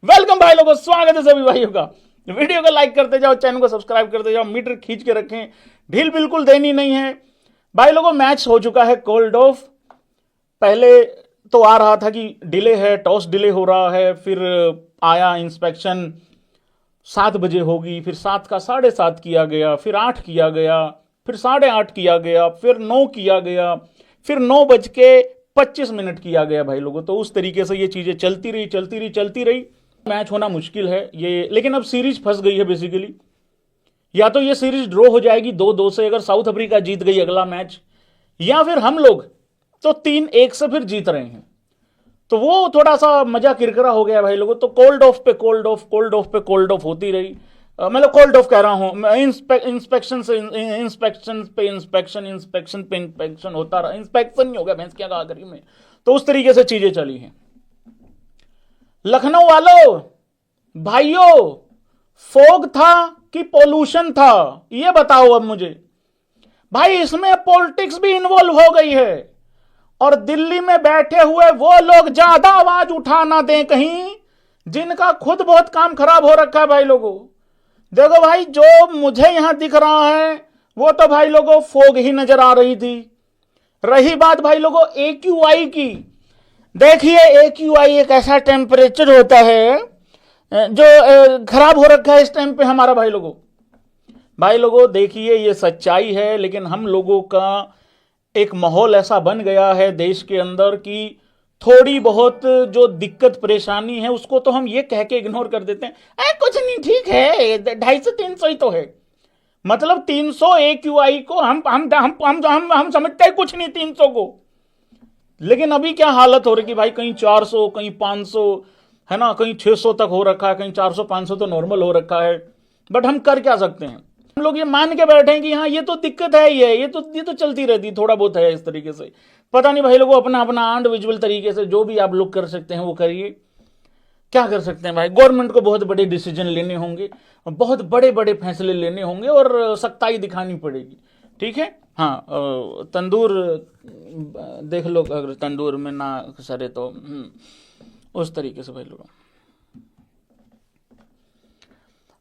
Welcome भाई लोगों, स्वागत है सभी भाइयों का। वीडियो को लाइक करते जाओ, चैनल को सब्सक्राइब करते जाओ, मीटर खींच के रखें, ढील बिल्कुल देनी नहीं है भाई लोगों। मैच हो चुका है कोल्ड ऑफ। पहले तो आ रहा था कि डिले है, टॉस डिले हो रहा है, फिर आया इंस्पेक्शन 7 बजे होगी, फिर 7 का 7:30 किया गया, फिर 8 किया गया, फिर 8:30 किया गया, फिर 9 किया गया, फिर 9:25 किया गया भाई लोगों। तो उस तरीके से ये चीजें चलती रही। मैच होना मुश्किल है ये, लेकिन अब सीरीज फंस गई है बेसिकली। या तो ये सीरीज ड्रॉ हो जाएगी 2-2 से अगर साउथ अफ्रीका जीत गई अगला मैच, या फिर हम लोग तो 3-1 से फिर जीत रहे हैं। तो वो थोड़ा सा मजा किरकिरा हो गया भाई लोगों। तो कोल्ड ऑफ पे कोल्ड ऑफ, कोल्ड ऑफ पे कोल्ड ऑफ होती रही। मतलब कोल्ड ऑफ कह रहा हूं, इंस्पेक्शन से इंस्पेक्शन पे इंस्पेक्शन होता रहा। इंस्पेक्शन ही हो गया भैंस क्या आखिरी में। तो उस तरीके से चीजें चली हैं। लखनऊ वालों भाइयों, फोग था कि पोल्यूशन था, ये बताओ अब मुझे भाई। इसमें पॉलिटिक्स भी इन्वॉल्व हो गई है, और दिल्ली में बैठे हुए वो लोग ज्यादा आवाज उठा ना दें कहीं, जिनका खुद बहुत काम खराब हो रखा है भाई लोगों। देखो भाई, जो मुझे यहां दिख रहा है वो तो भाई लोगों फोग ही नजर आ रही थी। रही बात भाई लोगों AQI की, देखिए AQI एक ऐसा टेम्परेचर होता है जो खराब हो रखा है इस टाइम पे हमारा भाई लोगों। देखिए ये सच्चाई है, लेकिन हम लोगों का एक माहौल ऐसा बन गया है देश के अंदर कि थोड़ी बहुत जो दिक्कत परेशानी है उसको तो हम ये कह के इग्नोर कर देते हैं, कुछ नहीं ठीक है, 250-300 ही तो है। मतलब 300 AQI को हम समझते हैं कुछ नहीं 300 को। लेकिन अभी क्या हालत हो रही कि भाई कहीं 400, कहीं 500 है ना, कहीं 600 तक हो रखा है, कहीं 400-500 तो नॉर्मल हो रखा है। बट हम कर क्या सकते हैं? हम लोग ये मान के बैठे हैं कि हाँ ये तो दिक्कत है, ये तो चलती रहती, थोड़ा बहुत है इस तरीके से। पता नहीं भाई लोगों, अपना अपना इंडिविजुअल तरीके से जो भी आप लोग कर सकते हैं वो करिए। क्या कर सकते हैं भाई, गवर्नमेंट को बहुत बड़े डिसीजन लेने होंगे, बहुत बड़े बड़े फैसले लेने होंगे, और सख्ताई दिखानी पड़ेगी। ठीक है। हाँ, तंदूर देख लो, अगर तंदूर में ना सरे तो उस तरीके से भाई लोग।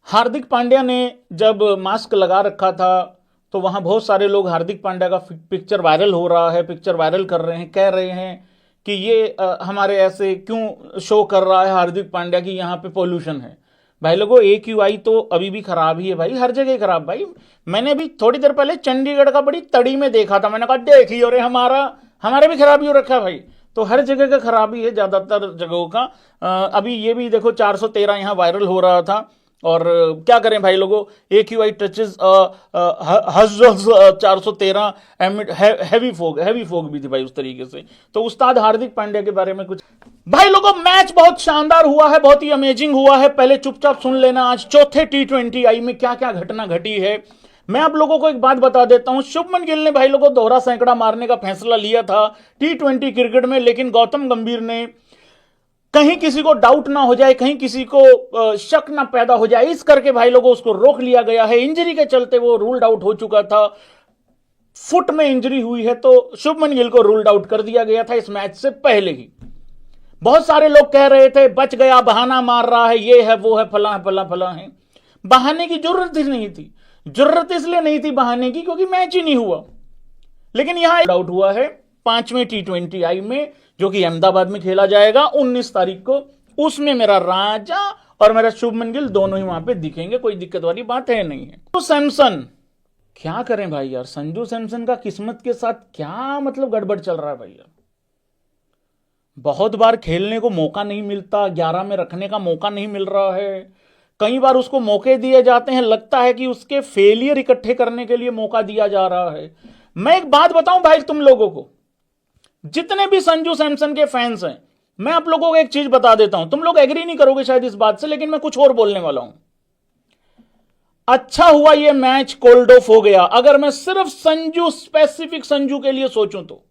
हार्दिक पांड्या ने जब मास्क लगा रखा था तो वहां बहुत सारे लोग हार्दिक पांड्या का पिक्चर वायरल हो रहा है, पिक्चर वायरल कर रहे हैं, कह रहे हैं कि ये हमारे ऐसे क्यों शो कर रहा है हार्दिक पांड्या की यहाँ पे पोल्यूशन है। भाई लोगों AQI तो अभी भी खराब ही है भाई, हर जगह खराब भाई। मैंने भी थोड़ी देर पहले चंडीगढ़ का बड़ी तड़ी में देखा था, मैंने कहा देखिए अरे हमारे भी खराबी हो रखा है भाई। तो हर जगह का खराबी है, ज्यादातर जगहों का। अभी ये भी देखो 413 यहाँ वायरल हो रहा था। और क्या करें भाई लोगों, AQI टचेस 413 हैवी फोग भी थी भाई उस तरीके से। तो उस्ताद हार्दिक पांड्या के बारे में कुछ भाई लोगों। मैच बहुत शानदार हुआ है, बहुत ही अमेजिंग हुआ है। पहले चुपचाप सुन लेना आज चौथे T20I में क्या क्या घटना घटी है। मैं आप लोगों को एक बात बता देता हूं, शुभमन गिल ने भाई लोगों दोहरा सैकड़ा मारने का फैसला लिया था T20 क्रिकेट में, लेकिन गौतम गंभीर ने कहीं किसी को डाउट ना हो जाए, कहीं किसी को शक ना पैदा हो जाए, इस करके भाई लोगों उसको रोक लिया गया है। इंजरी के चलते वो रूल्ड आउट हो चुका था, फुट में इंजरी हुई है, तो शुभमन गिल को रूल्ड आउट कर दिया गया था इस मैच से पहले ही। बहुत सारे लोग कह रहे थे बच गया, बहाना मार रहा है, ये है वो है, फला है। बहाने की जरूरत ही नहीं थी। जरूरत इसलिए नहीं थी बहाने की क्योंकि मैच ही नहीं हुआ। लेकिन यहां आउट हुआ है 5वें T20I में, जो कि अहमदाबाद में खेला जाएगा 19 तारीख को। उसमें मेरा राजा और मेरा शुभमन गिल दोनों ही वहां पे दिखेंगे, कोई दिक्कत वाली बात है नहीं है। तो सैमसन क्या करें भाई यार, संजू सैमसन का किस्मत के साथ क्या मतलब गड़बड़ चल रहा है भाई यार। बहुत बार खेलने को मौका नहीं मिलता, 11 में रखने का मौका नहीं मिल रहा है। कई बार उसको मौके दिए जाते हैं, लगता है कि उसके फेलियर इकट्ठे करने के लिए मौका दिया जा रहा है। मैं एक बात बताऊं भाई तुम लोगों को, जितने भी संजू सैमसन के फैंस हैं, मैं आप लोगों को एक चीज बता देता हूं, तुम लोग एग्री नहीं करोगे शायद इस बात से, लेकिन मैं कुछ और बोलने वाला हूं। अच्छा हुआ ये मैच कोल्ड ऑफ हो गया। अगर मैं सिर्फ संजू, स्पेसिफिक संजू के लिए सोचूं तो